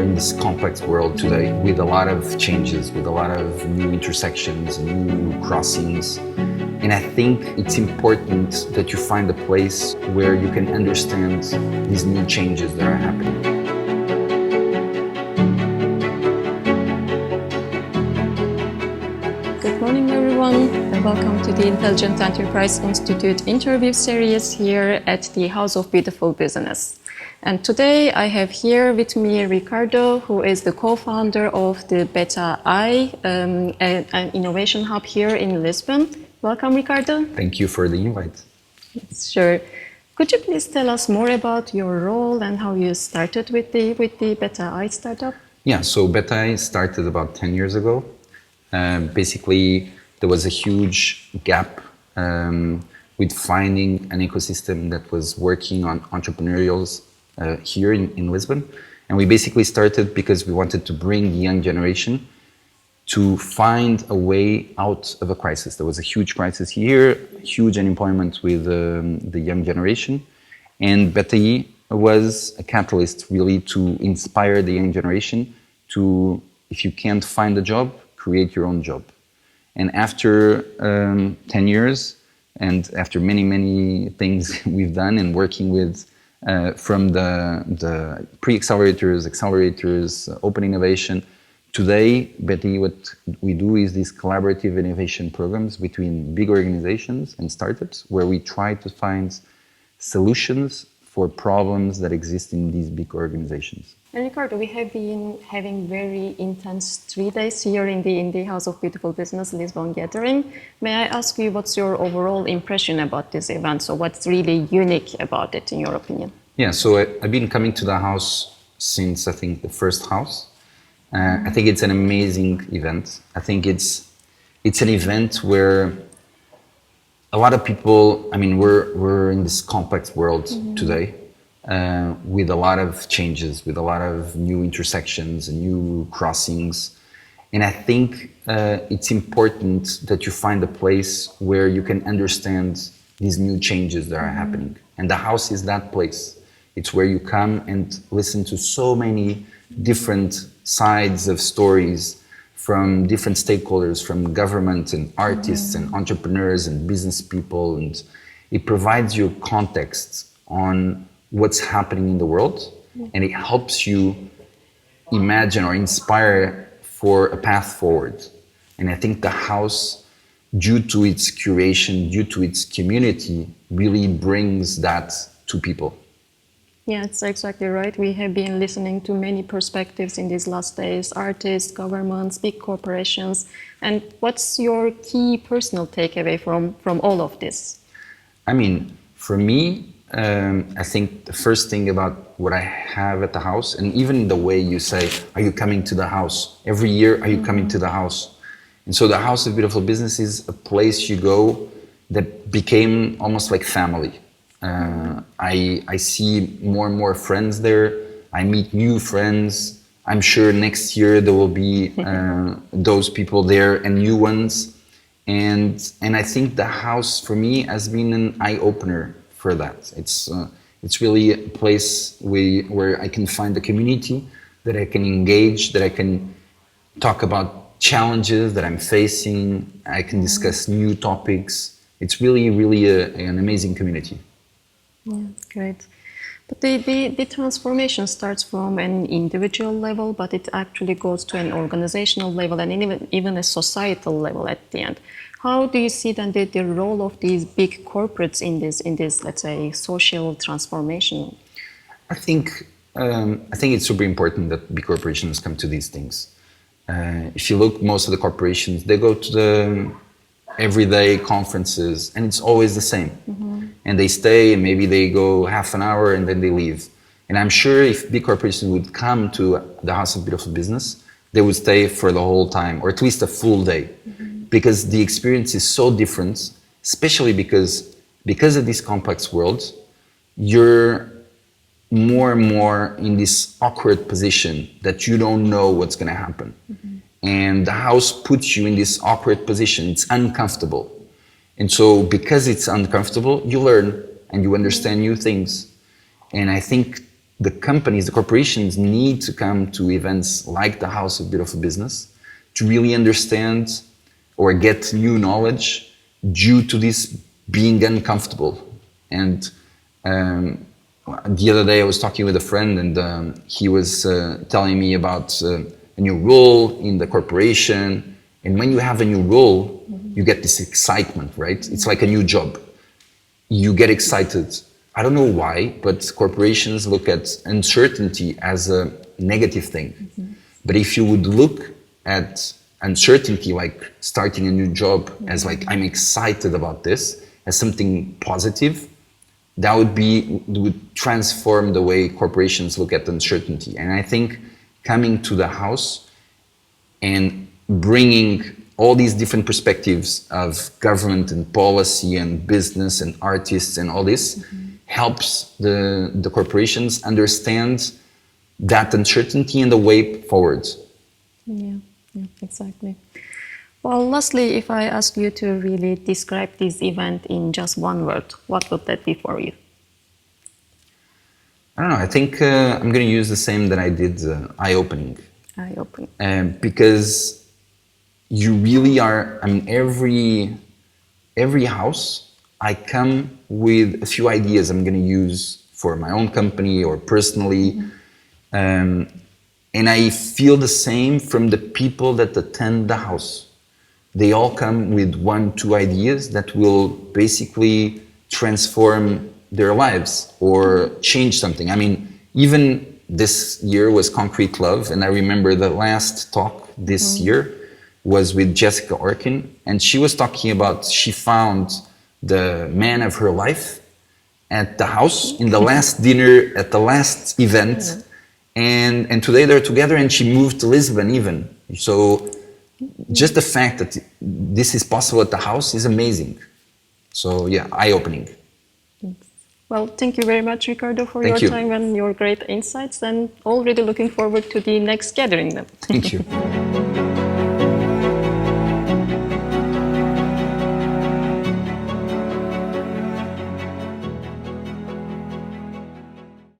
we're in this complex world today with a lot of changes, with a lot of new intersections, new crossings. And I think it's important that you find a place where you can understand these new changes that are happening. Good morning, everyone, and welcome to the Intelligent Enterprise Institute interview series here at the House of Beautiful Business. And today I have here with me Ricardo, who is the co-founder of the Beta I, an innovation hub here in Lisbon. Welcome, Ricardo. Thank you for the invite. Sure. Could you please tell us more about your role and how you started with the Beta I startup? Yeah, so Beta I started about 10 years ago. Basically, there was a huge gap with finding an ecosystem that was working on entrepreneurials here in Lisbon. And we basically started because we wanted to bring the young generation to find a way out of a crisis. There was a huge crisis here, huge unemployment with the young generation. And Beta I was a catalyst really to inspire the young generation to, if you can't find a job, create your own job. And after 10 years, and after many things we've done and working with from the pre-accelerators, accelerators, open innovation, today, Beta I, what we do is these collaborative innovation programs between big organizations and startups, where we try to find solutions for problems that exist in these big organizations. And Ricardo, we have been having very intense 3 days here in the House of Beautiful Business Lisbon gathering. May I ask you what's your overall impression about this event? So what's really unique about it in your opinion? Yeah, so I've been coming to the house since I think the first house. I think it's an amazing event. I think it's an event where a lot of people, I mean, we're in this complex world today. With a lot of changes, with a lot of new intersections and new crossings. And I think it's important that you find a place where you can understand these new changes that are happening. And the house is that place. It's where you come and listen to so many different sides of stories from different stakeholders, from government and artists and entrepreneurs and business people. And it provides you context on what's happening in the world, and it helps you imagine or inspire for a path forward. And I think the house, due to its curation, due to its community, really brings that to people. Yeah, it's exactly right. We have been listening to many perspectives in these last days, artists, governments, big corporations. And what's your key personal takeaway from all of this? I mean, for me, I think the first thing about what I have at the house, and even the way you say, are you coming to the house? Every year, are you coming to the house? And so the House of Beautiful Business is a place you go that became almost like family. I see more and more friends there. I meet new friends. I'm sure next year there will be those people there and new ones. And I think the house for me has been an eye-opener for that. It's really a place where I can find a community that I can engage, that I can talk about challenges that I'm facing. I can discuss new topics. It's really an amazing community. Yeah, great. But the transformation starts from an individual level, but it actually goes to an organizational level and even a societal level at the end. How do you see then the role of these big corporates in this, let's say, social transformation? I think it's super important that big corporations come to these things. If you look, most of the corporations, they go to the everyday conferences, and it's always the same. And they stay, and maybe they go half an hour, and then they leave. And I'm sure if big corporations would come to the House of Beautiful Business, they would stay for the whole time, or at least a full day. Because the experience is so different, especially because of this complex world, you're more and more in this awkward position that you don't know what's going to happen. And the house puts you in this awkward position. It's uncomfortable. And so because it's uncomfortable, you learn and you understand new things. And I think the companies, the corporations need to come to events like the House of Beautiful Business to really understand or get new knowledge due to this being uncomfortable. And the other day I was talking with a friend, and he was telling me about a new role in the corporation. And when you have a new role, you get this excitement, right? It's like a new job. You get excited. I don't know why, but corporations look at uncertainty as a negative thing. But if you would look at uncertainty, like starting a new job, as like, I'm excited about this, as something positive, that would transform the way corporations look at uncertainty. And I think coming to the house and bringing all these different perspectives of government and policy and business and artists and all this helps the corporations understand that uncertainty and the way forward. Yeah, exactly. Well, lastly, if I ask you to really describe this event in just one word, what would that be for you? I don't know. I think I'm going to use the same that I did, eye-opening. Eye-opening. Because you really are, I mean, every house, I come with a few ideas I'm going to use for my own company or personally. And I feel the same from the people that attend the house. They all come with 1-2 ideas that will basically transform their lives or change something. I mean, even this year was Concrete Love, and I remember the last talk this year was with Jessica Orkin, and she was talking about she found the man of her life at the house in the last dinner at the last event, and today they're together, and she moved to Lisbon even. So just the fact that this is possible at the house is amazing. So yeah, eye-opening. Well, thank you very much, Ricardo, for your time and your great insights, and already looking forward to the next gathering then. Thank you.